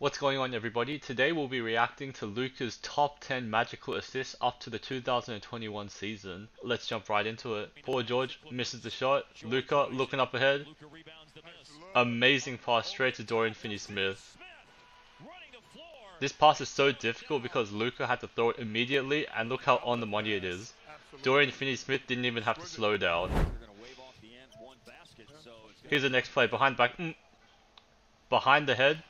What's going on, everybody? Today we'll be reacting to Luka's top 10 magical assists up to the 2021 season. Let's jump right into it. Paul George misses the shot. Luka looking up ahead. Amazing pass straight to Dorian Finney-Smith. This pass is so difficult because Luka had to throw it immediately, and look how on the money it is. Dorian Finney-Smith didn't even have to slow down. Here's the next play, behind back. Behind the head.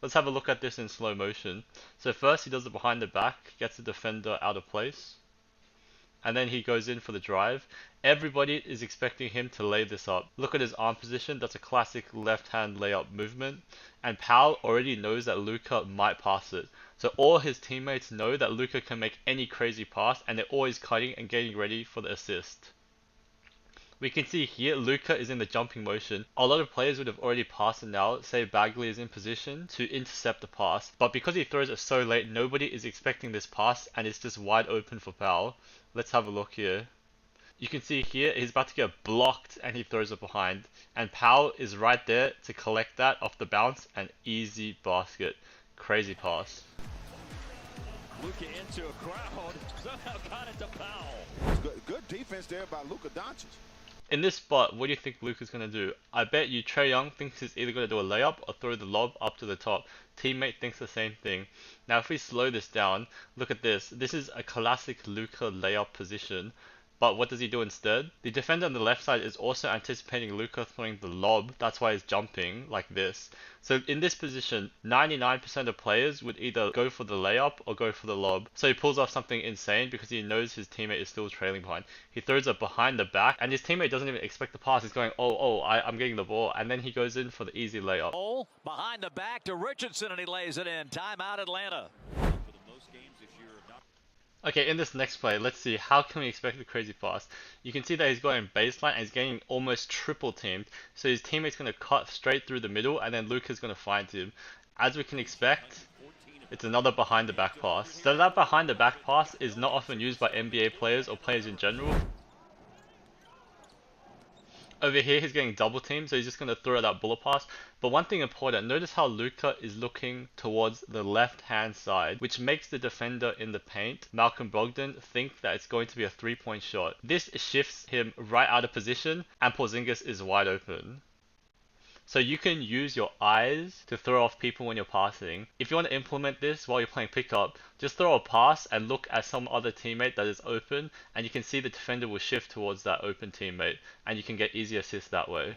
Let's have a look at this in slow motion. So first he does it behind the back, gets the defender out of place, and then he goes in for the drive. Everybody is expecting him to lay this up. Look at his arm position, that's a classic left hand layup movement, and Powell already knows that Luka might pass it. So all his teammates know that Luka can make any crazy pass, and they're always cutting and getting ready for the assist. We can see here Luka is in the jumping motion. A lot of players would have already passed it now, say Bagley is in position to intercept the pass, but because he throws it so late, nobody is expecting this pass and it's just wide open for Powell. Let's have a look here. You can see here he's about to get blocked and he throws it behind, and Powell is right there to collect that off the bounce, and easy basket. Crazy pass. Luka into a crowd, somehow got it to Powell. Good defense there by Luka Doncic. In this spot, what do you think Luka's going to do? I bet you Trae Young thinks he's either going to do a layup or throw the lob up to the top. Teammate thinks the same thing. Now if we slow this down, look at this. This is a classic Luka layup position. But what does he do instead? The defender on the left side is also anticipating Luka throwing the lob. That's why he's jumping like this. So in this position, 99% of players would either go for the layup or go for the lob. So he pulls off something insane because he knows his teammate is still trailing behind. He throws it behind the back, and his teammate doesn't even expect the pass. He's going, I'm getting the ball. And then he goes in for the easy layup. Oh, behind the back to Richardson, and he lays it in. Timeout, Atlanta. Okay, in this next play, let's see, how can we expect the crazy pass? You can see that he's going baseline and he's getting almost triple teamed. So his teammate's going to cut straight through the middle, and then Luka's going to find him. As we can expect, it's another behind the back pass. So that behind the back pass is not often used by NBA players or players in general. Over here he's getting double teamed, so he's just going to throw that bullet pass. But one thing important, notice how Luka is looking towards the left hand side, which makes the defender in the paint, Malcolm Brogdon, think that it's going to be a 3-point shot. This shifts him right out of position, and Porzingis is wide open. So you can use your eyes to throw off people when you're passing. If you want to implement this while you're playing pickup, just throw a pass and look at some other teammate that is open, and you can see the defender will shift towards that open teammate, and you can get easy assists that way.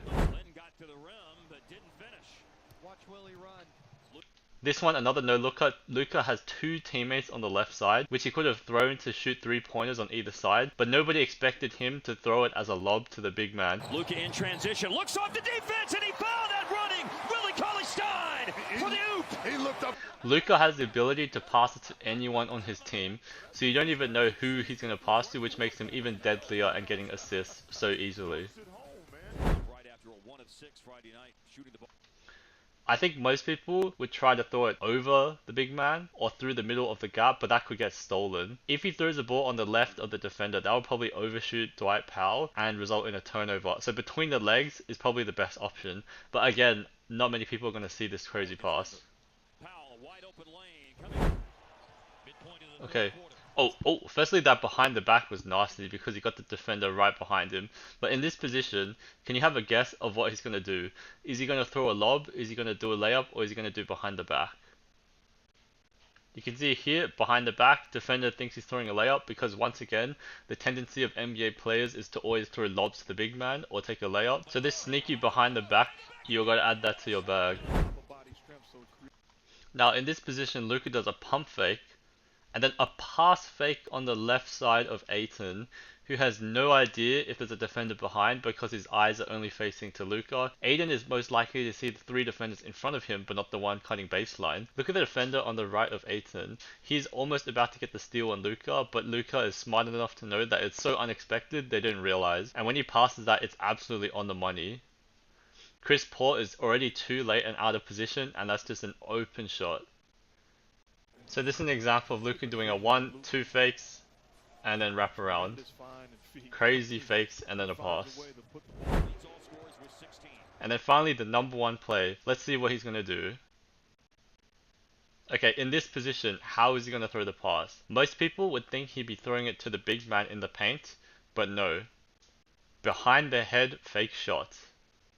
This one, another no looker. Luka has two teammates on the left side, which he could have thrown to shoot 3-pointers on either side, but nobody expected him to throw it as a lob to the big man. Luka in transition, looks off the defense, and he fouled that running. Willie Cauley-Stein for the oop. He looked up. Luka has the ability to pass it to anyone on his team, so you don't even know who he's going to pass to, which makes him even deadlier and getting assists so easily. Right after a 1 of 6 Friday night, shooting the ball. I think most people would try to throw it over the big man or through the middle of the gap, but that could get stolen. If he throws the ball on the left of the defender, that would probably overshoot Dwight Powell and result in a turnover. So between the legs is probably the best option. But again, not many people are going to see this crazy pass. Okay. Firstly, that behind the back was nasty because he got the defender right behind him. But in this position, can you have a guess of what he's going to do? Is he going to throw a lob? Is he going to do a layup? Or is he going to do behind the back? You can see here, behind the back, defender thinks he's throwing a layup because once again, the tendency of NBA players is to always throw lobs to the big man or take a layup. So this sneaky behind the back, you're going to add that to your bag. Now in this position, Luka does a pump fake, and then a pass fake on the left side of Ayton, who has no idea if there's a defender behind because his eyes are only facing to Luka. Ayton is most likely to see the 3 defenders in front of him, but not the one cutting baseline. Look at the defender on the right of Ayton. He's almost about to get the steal on Luka, but Luka is smart enough to know that it's so unexpected they didn't realize. And when he passes that, it's absolutely on the money. Chris Paul is already too late and out of position, and that's just an open shot. So this is an example of Luka doing a 1-2 fakes and then wrap around. Crazy fakes and then a pass. And then finally the number one play. Let's see what he's going to do. Okay, in this position, how is he going to throw the pass? Most people would think he'd be throwing it to the big man in the paint, but no. Behind the head, fake shot.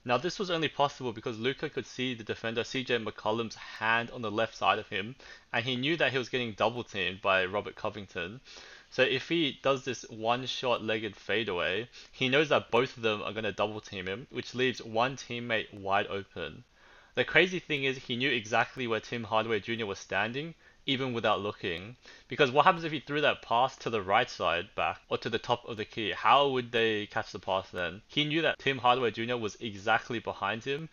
Now this was only possible because Luka could see the defender CJ McCollum's hand on the left side of him, and he knew that he was getting double teamed by Robert Covington. So if he does this one shot legged fadeaway, he knows that both of them are going to double team him, which leaves one teammate wide open. The crazy thing is he knew exactly where Tim Hardaway Jr. was standing, even without looking. Because what happens if he threw that pass to the right side back, or to the top of the key? How would they catch the pass then? He knew that Tim Hardaway Jr. was exactly behind him.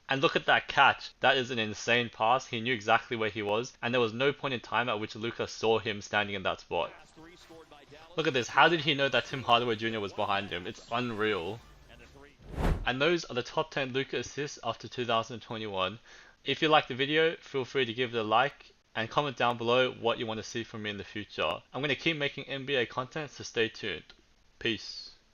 And look at that catch. That is an insane pass. He knew exactly where he was, and there was no point in time at which Luka saw him standing in that spot. Look at this. How did he know that Tim Hardaway Jr. was behind him? It's unreal. And those are the top 10 Luka assists after 2021. If you liked the video, feel free to give it a like and comment down below what you want to see from me in the future. I'm going to keep making NBA content, so stay tuned. Peace.